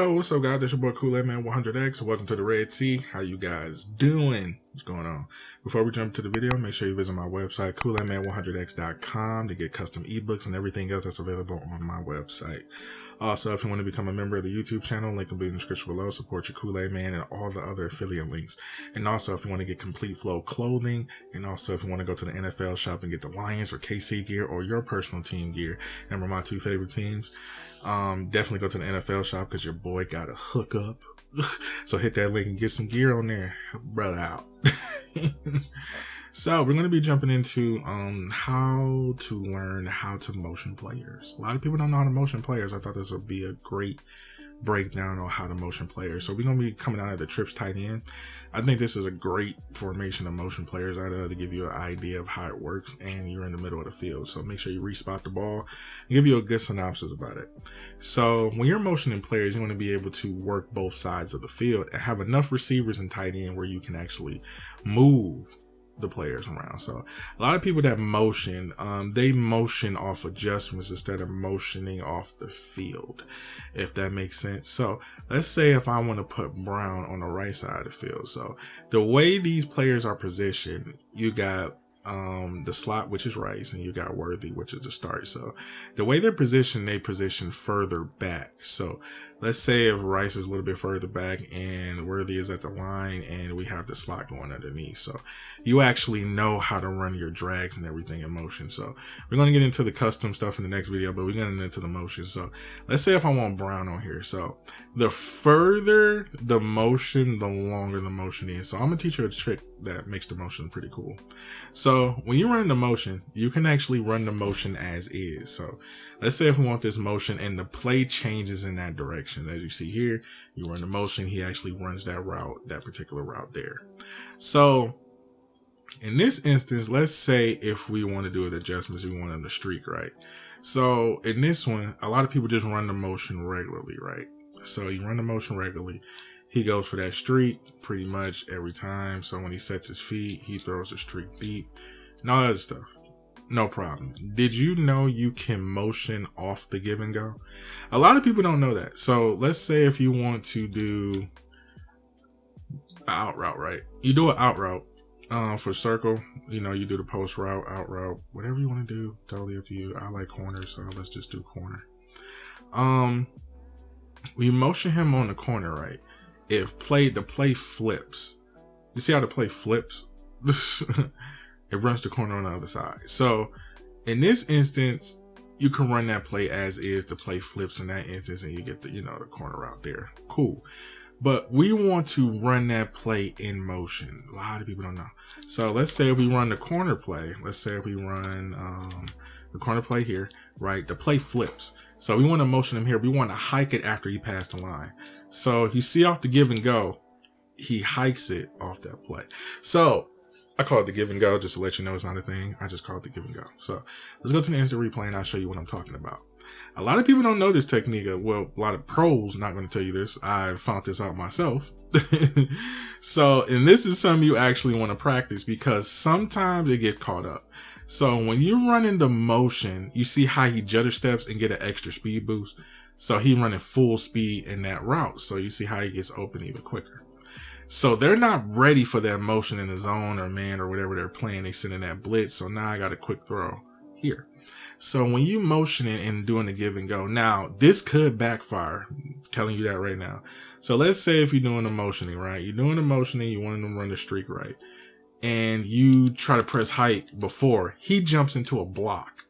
Yo, what's up, guys? This your boy Kool-Aid Man 100X. Welcome to the Red Sea. How you guys doing? What's going on? Before we jump to the video, make sure you visit my website, KoolAidMan100X.com, to get custom ebooks and everything else that's available on my website. Also, if you want to become a member of the YouTube channel, link will be in the description below. Support your Kool-Aid Man and all the other affiliate links. And also, if you want to get complete flow clothing, and also if you want to go to the NFL shop and get the Lions or KC gear or your personal team gear, and my two favorite teams, definitely go to the NFL shop because your boy got a hookup. So hit that link and get some gear on there, brother out. So we're going to be jumping into how to learn how to motion players. A lot of people don't know how to motion players. I thought this would be a great breakdown on how to motion players. So we're going to be coming out of the trips tight end. I think this is a great formation of motion players to give you an idea of how it works, and you're in the middle of the field. So make sure you respot the ball and give you a good synopsis about it. So when you're motioning players, you want to be able to work both sides of the field and have enough receivers and tight end where you can actually move the players around. So a lot of people that motion, they motion off adjustments instead of motioning off the field, if that makes sense. So let's say if I want to put Brown on the right side of the field. So the way these players are positioned, you got the slot, which is Rice, and you got Worthy, which is the start. So the way they're positioned, they position further back. So let's say if Rice is a little bit further back and Worthy is at the line and we have the slot going underneath. So you actually know how to run your drags and everything in motion. So we're going to get into the custom stuff in the next video, but we're going to get into the motion. So let's say if I want Brown on here. So the further the motion, the longer the motion is. So I'm going to teach you a trick that makes the motion pretty cool. So when you run the motion, you can actually run the motion as is. So let's say if we want this motion and the play changes in that direction. As you see here, you run the motion, he actually runs that route, that particular route there. So in this instance, let's say if we want to do the adjustments, we want him to streak, right? So in this one, a lot of people just run the motion regularly, right? So you run the motion regularly. He goes for that streak pretty much every time. So when he sets his feet, he throws the streak deep and all that other stuff. No problem. Did you know you can motion off the give and go? A lot of people don't know that. So let's say if you want to do an out route, right? You do an out route for circle. You know, you do the post route, out route, whatever you want to do. Totally up to you. I like corner, so let's just do corner. We motion him on the corner, right? If the play flips, you see how the play flips? It runs the corner on the other side. So in this instance, you can run that play as is. The play flips in that instance and you get the, the corner out there. Cool. But we want to run that play in motion. A lot of people don't know. So let's say we run the corner play. Let's say we run the corner play here, right? The play flips. So we want to motion him here. We want to hike it after he passed the line. So if you see off the give and go, he hikes it off that play. So I call it the give and go just to let you know it's not a thing. I just call it the give and go. So let's go to the instant replay and I'll show you what I'm talking about. A lot of people don't know this technique. Well, a lot of pros not going to tell you this. I found this out myself. So, and this is something you actually want to practice because sometimes it gets caught up. So when you're running the motion, you see how he judder steps and get an extra speed boost. So he running full speed in that route. So you see how he gets open even quicker. So they're not ready for that motion in the zone or man or whatever they're playing. They sit in that blitz. So now I got a quick throw here. So when you motion it and doing the give and go, now this could backfire. I'm telling you that right now. So let's say if you're doing the motioning, right? You're doing the motioning, you want him to run the streak, right? And you try to press hike before he jumps into a block,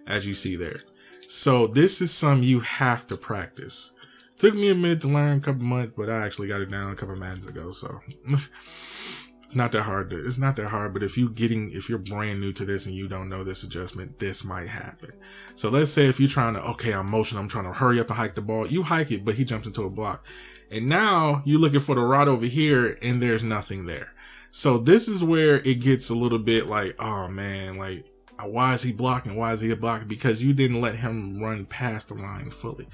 as you see there. So this is something you have to practice. Took me a minute to learn, a couple months, but I actually got it down a couple of months ago. So it's not that hard. It's not that hard. But if you're brand new to this and you don't know this adjustment, this might happen. So let's say if you're trying to, I'm trying to hurry up and hike the ball. You hike it, but he jumps into a block. And now you're looking for the route over here and there's nothing there. So this is where it gets a little bit like, oh man, like, why is he blocking? Why is he blocking? Because you didn't let him run past the line fully.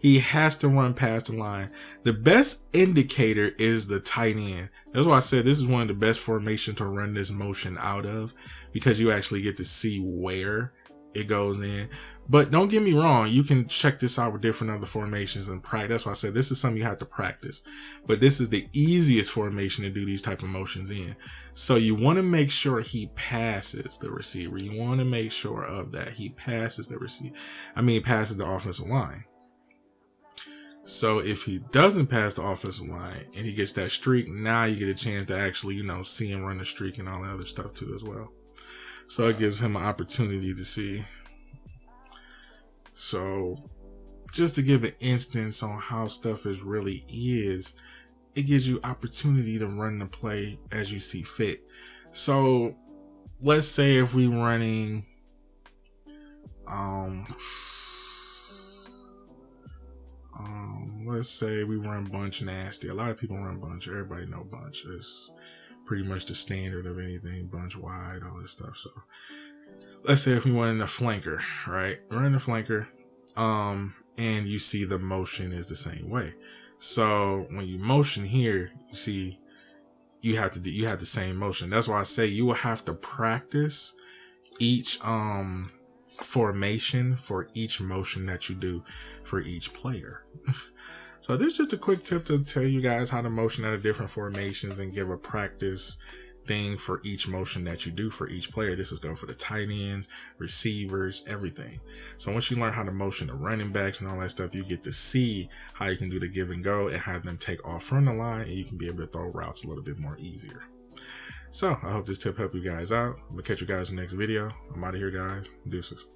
He has to run past the line. The best indicator is the tight end. That's why I said this is one of the best formations to run this motion out of, because you actually get to see where it goes in. But don't get me wrong, you can check this out with different other formations and practice. That's why I said this is something you have to practice. But this is the easiest formation to do these type of motions in. So you want to make sure he passes the receiver. You want to make sure of that. He passes the receiver. Passes the offensive line. So if he doesn't pass the offensive line and he gets that streak, now you get a chance to actually, see him run the streak and all that other stuff too as well. So it gives him an opportunity to see. So just to give an instance on how stuff really is, it gives you opportunity to run the play as you see fit. So let's say if we running, let's say we run bunch nasty. A lot of people run bunch. Everybody know bunch. It's pretty much the standard of anything. Bunch wide, all this stuff. So let's say if we run in a flanker, right? Run a flanker, and you see the motion is the same way. So when you motion here, you see you have the same motion. That's why I say you will have to practice each formation for each motion that you do for each player. So this is just a quick tip to tell you guys how to motion out of different formations and give a practice thing for each motion that you do for each player. This is going for the tight ends, receivers, everything. So once you learn how to motion the running backs and all that stuff, you get to see how you can do the give and go and have them take off from the line, and you can be able to throw routes a little bit more easier. So I hope this tip helped you guys out. I'm gonna catch you guys in the next video. I'm out of here, guys. Deuces.